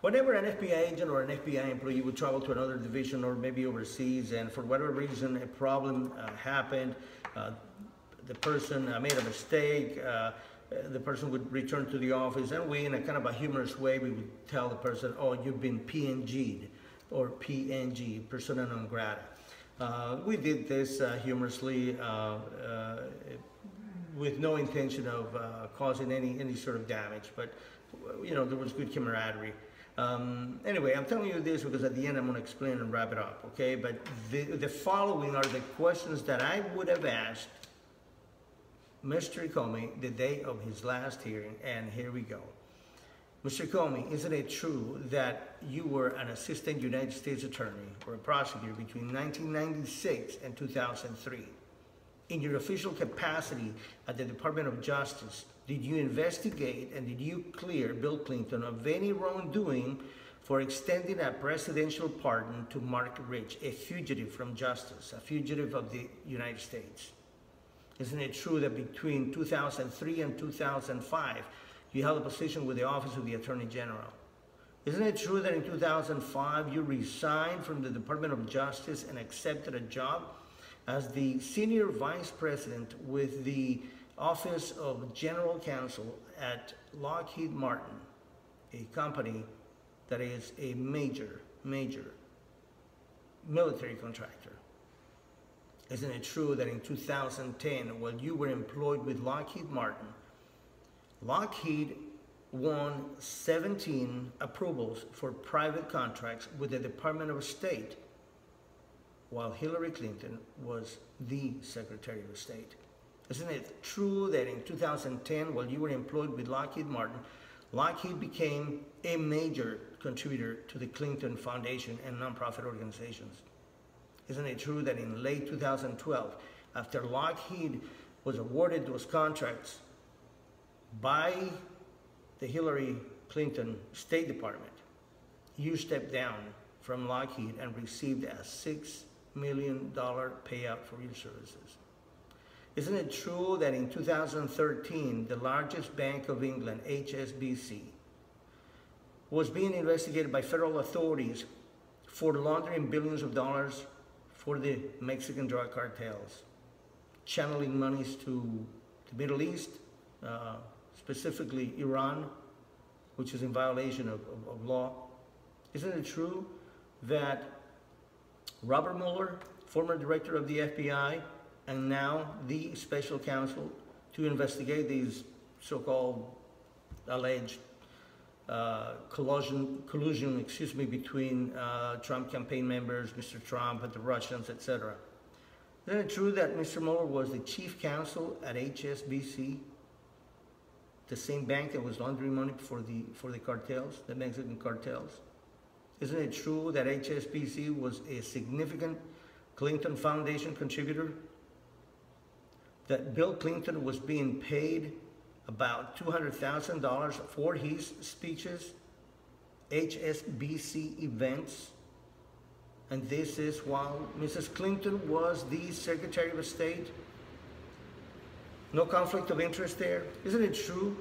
Whenever an FBI agent or an FBI employee would travel to another division or maybe overseas, and for whatever reason a problem happened, the person made a mistake, the person would return to the office, and we, in a kind of a humorous way, we would tell the person, oh, you've been PNG'd, or PNG, persona non grata. We did this humorously with no intention of causing any sort of damage, but you know, there was good camaraderie. Anyway, I'm telling you this because at the end I'm going to explain and wrap it up, okay? But the following are the questions that I would have asked Mr. Comey the day of his last hearing, and here we go. Mr. Comey, isn't it true that you were an assistant United States attorney or a prosecutor between 1996 and 2003? In your official capacity at the Department of Justice, did you investigate and did you clear Bill Clinton of any wrongdoing for extending a presidential pardon to Mark Rich, a fugitive from justice, a fugitive of the United States? Isn't it true that between 2003 and 2005, you held a position with the Office of the Attorney General? Isn't it true that in 2005, you resigned from the Department of Justice and accepted a job as the Senior Vice President with the Office of General Counsel at Lockheed Martin, a company that is a major military contractor? Isn't it true that in 2010, while you were employed with Lockheed Martin, Lockheed won 17 approvals for private contracts with the Department of State, while Hillary Clinton was the Secretary of State? Isn't it true that in 2010, while you were employed with Lockheed Martin, Lockheed became a major contributor to the Clinton Foundation and nonprofit organizations? Isn't it true that in late 2012, after Lockheed was awarded those contracts by the Hillary Clinton State Department, you stepped down from Lockheed and received a $6 million payout for your services? Isn't it true that in 2013, the largest bank of England, HSBC, was being investigated by federal authorities for laundering billions of dollars for the Mexican drug cartels, channeling monies to the Middle East, specifically Iran, which is in violation of law? Isn't it true that Robert Mueller, former director of the FBI, and now the special counsel to investigate these so-called alleged collusion, between Trump campaign members, Mr. Trump and the Russians, etc. Isn't it true that Mr. Mueller was the chief counsel at HSBC, the same bank that was laundering money for the cartels, the Mexican cartels? Isn't it true that HSBC was a significant Clinton Foundation contributor? That Bill Clinton was being paid about $200,000 for his speeches, HSBC events, and this is while Mrs. Clinton was the Secretary of State? No conflict of interest there? Isn't it true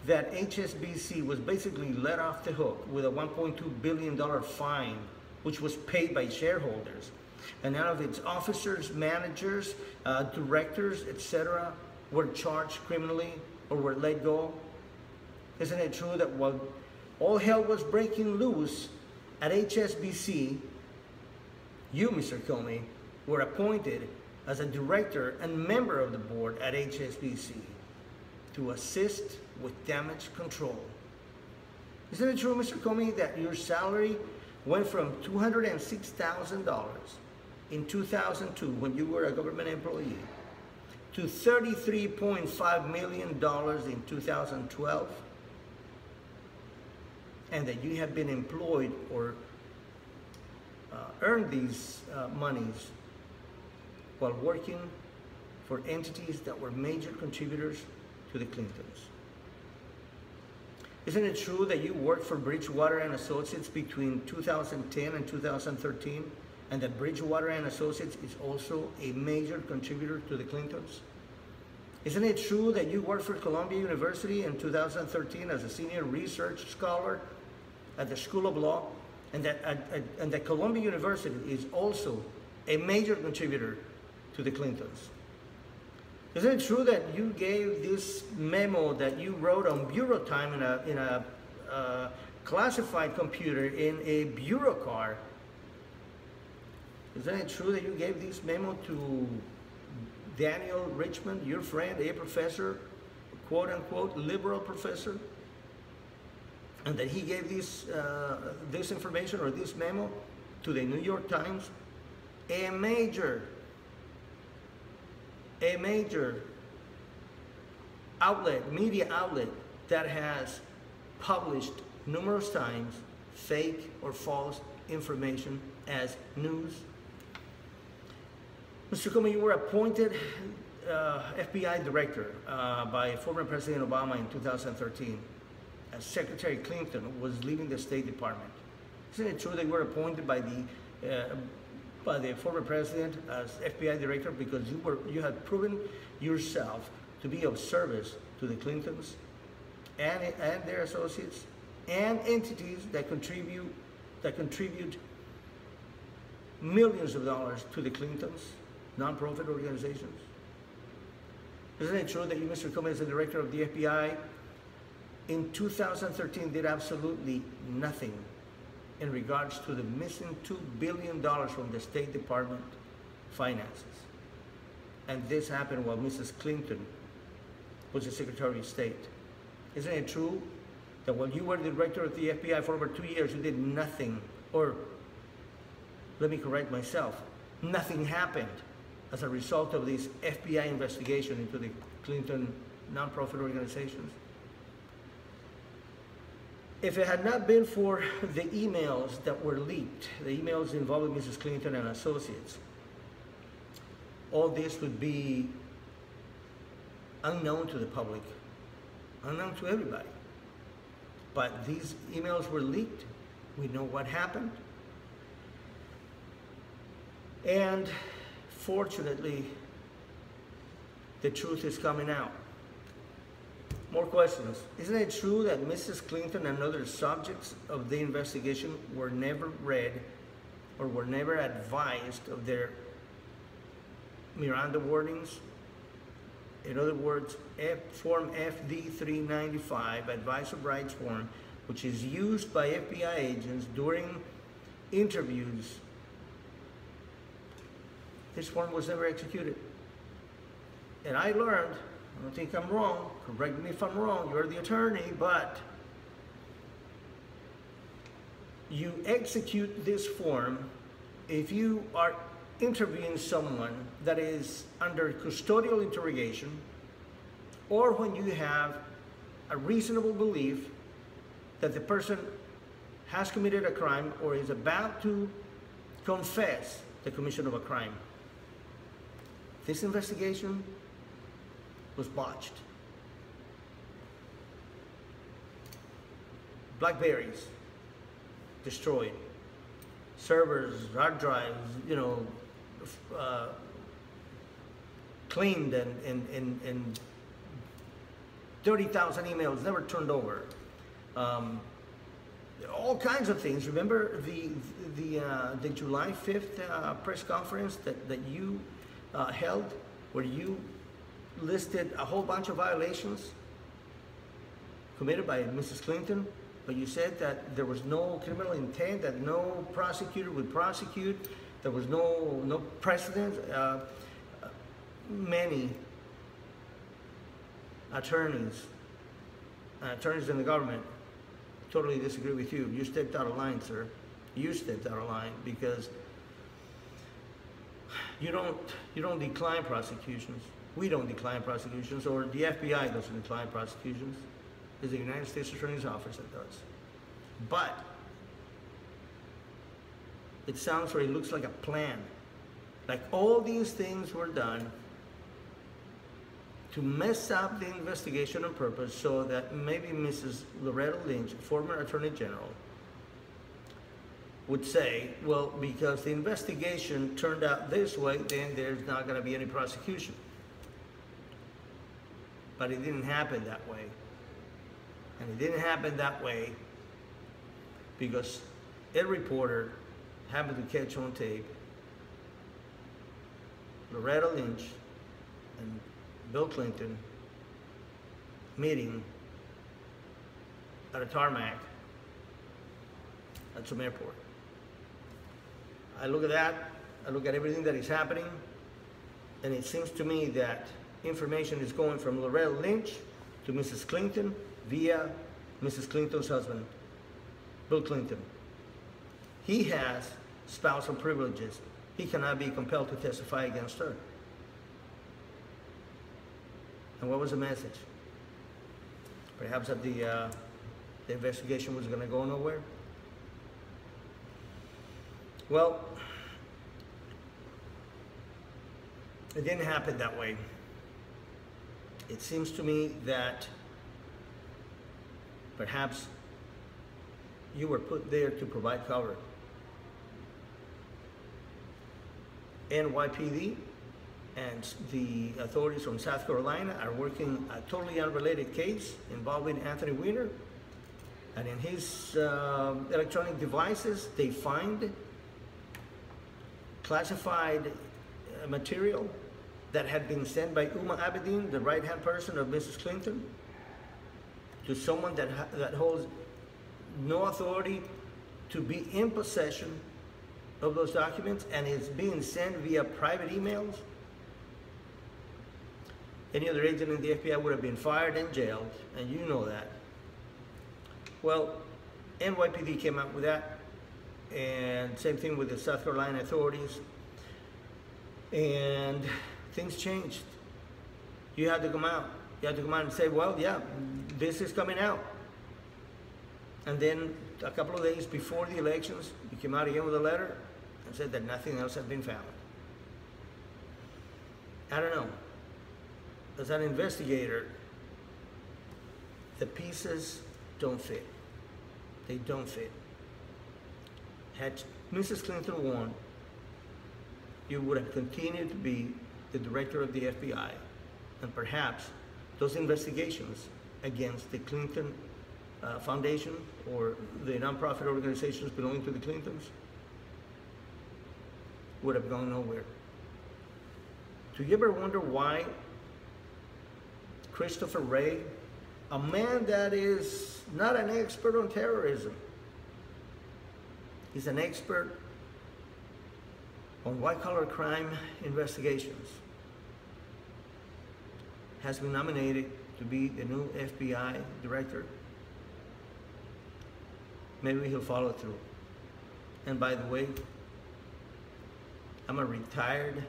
that HSBC was basically let off the hook with a $1.2 billion fine, which was paid by shareholders, and none of its officers, managers, directors, etc., were charged criminally or were let go? Isn't it true that while all hell was breaking loose at HSBC, you, Mr. Comey, were appointed as a director and member of the board at HSBC to assist with damage control? Isn't it true, Mr. Comey, that your salary went from $206,000 in 2002, when you were a government employee, to $33.5 million in 2012, and that you have been employed or earned these monies while working for entities that were major contributors to the Clintons? Isn't it true that you worked for Bridgewater and Associates between 2010 and 2013, and that Bridgewater and Associates is also a major contributor to the Clintons? Isn't it true that you worked for Columbia University in 2013 as a senior research scholar at the School of Law, and that Columbia University is also a major contributor to the Clintons. Isn't it true that you gave this memo that you wrote on bureau time in a classified computer in a bureau car? Isn't it true that you gave this memo to Daniel Richmond, your friend, a professor, quote unquote liberal professor, and that he gave this information or this memo to the New York Times, a major outlet, media outlet that has published numerous times fake or false information as news? Mr. Comey, you were appointed FBI director by former President Obama in 2013 as Secretary Clinton was leaving the State Department. Isn't it true that you were appointed by the former president as FBI director because you had proven yourself to be of service to the Clintons and their associates and entities that contribute millions of dollars to the Clintons, non-profit organizations? Isn't it true that you, Mr. Comey, as the director of the FBI, in 2013 did absolutely nothing in regards to the missing $2 billion from the State Department finances? And this happened while Mrs. Clinton was the Secretary of State. Isn't it true that while you were the director of the FBI for over 2 years, you did nothing, or let me correct myself, nothing happened as a result of this FBI investigation into the Clinton nonprofit organizations? If it had not been for the emails that were leaked, the emails involving Mrs. Clinton and associates, all this would be unknown to the public, unknown to everybody. But these emails were leaked. We know what happened. And fortunately, the truth is coming out. More questions. Isn't it true that Mrs. Clinton and other subjects of the investigation were never read or were never advised of their Miranda warnings? In other words, Form FD-395, Advice of Rights Form, which is used by FBI agents during interviews. This form was never executed. And I learned, I don't think I'm wrong, correct me if I'm wrong, you're the attorney, but you execute this form if you are interviewing someone that is under custodial interrogation, or when you have a reasonable belief that the person has committed a crime or is about to confess the commission of a crime. This investigation was botched. Blackberries destroyed. Servers, hard drives, cleaned, and 30,000 emails never turned over. All kinds of things. Remember the July 5th press conference that you held, where you listed a whole bunch of violations committed by Mrs. Clinton, but you said that there was no criminal intent, that no prosecutor would prosecute, there was no precedent. Many attorneys in the government totally disagree with you. You stepped out of line, sir. You stepped out of line because you don't decline prosecutions. We don't decline prosecutions, or the FBI doesn't decline prosecutions. It's the United States Attorney's Office that does. But it sounds or it looks like a plan. Like all these things were done to mess up the investigation on purpose so that maybe Mrs. Loretta Lynch, former Attorney General, would say, well, because the investigation turned out this way, then there's not going to be any prosecution. But it didn't happen that way. And it didn't happen that way because a reporter happened to catch on tape Loretta Lynch and Bill Clinton meeting at a tarmac at some airport. I look at that, I look at everything that is happening, and it seems to me that information is going from Loretta Lynch to Mrs. Clinton via Mrs. Clinton's husband, Bill Clinton. He has spousal privileges. He cannot be compelled to testify against her. And what was the message? Perhaps that the investigation was going to go nowhere? Well, it didn't happen that way. It seems to me that perhaps you were put there to provide cover. NYPD and the authorities from South Carolina are working a totally unrelated case involving Anthony Weiner. And in his electronic devices, they find classified material that had been sent by Uma Abedin, the right-hand person of Mrs. Clinton, to someone that holds no authority to be in possession of those documents, and it's being sent via private emails. Any other agent in the FBI would have been fired and jailed, and you know that. Well, NYPD came out with that, and same thing with the South Carolina authorities, and things changed. You had to come out. You had to come out and say, well, yeah, this is coming out. And then a couple of days before the elections, you came out again with a letter and said that nothing else had been found. I don't know. As an investigator, the pieces don't fit. They don't fit. Had Mrs. Clinton won, you would have continued to be the director of the FBI, and perhaps those investigations against the Clinton Foundation or the nonprofit organizations belonging to the Clintons would have gone nowhere. Do you ever wonder why Christopher Wray, a man that is not an expert on terrorism, he's an expert on white-collar crime investigations, has been nominated to be the new FBI director? Maybe he'll follow through. And by the way, I'm a retired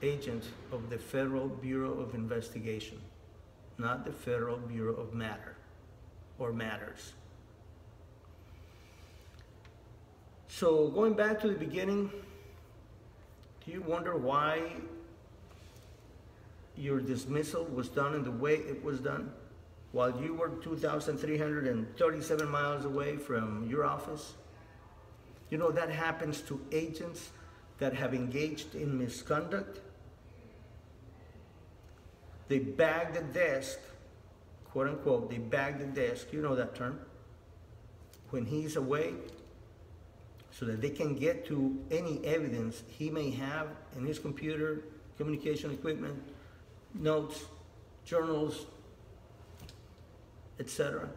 agent of the Federal Bureau of Investigation, not the Federal Bureau of Matters. So going back to the beginning, do you wonder why your dismissal was done in the way it was done while you were 2,337 miles away from your office? You know, that happens to agents that have engaged in misconduct. They bag the desk, quote unquote, they bag the desk, you know that term, when he's away, so that they can get to any evidence he may have in his computer, communication equipment, notes, journals, etc.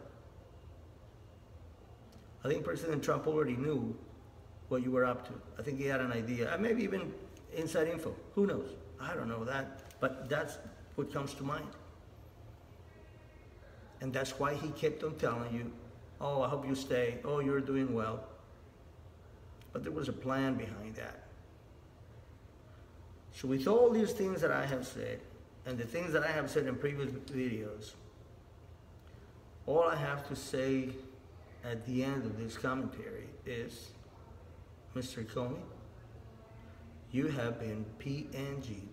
I think President Trump already knew what you were up to. I think he had an idea, maybe even inside info. Who knows? I don't know that, but that's what comes to mind. And that's why he kept on telling you, oh, I hope you stay, oh, you're doing well. But there was a plan behind that. So with all these things that I have said, and the things that I have said in previous videos, all I have to say at the end of this commentary is, Mr. Comey, you have been PNG'd.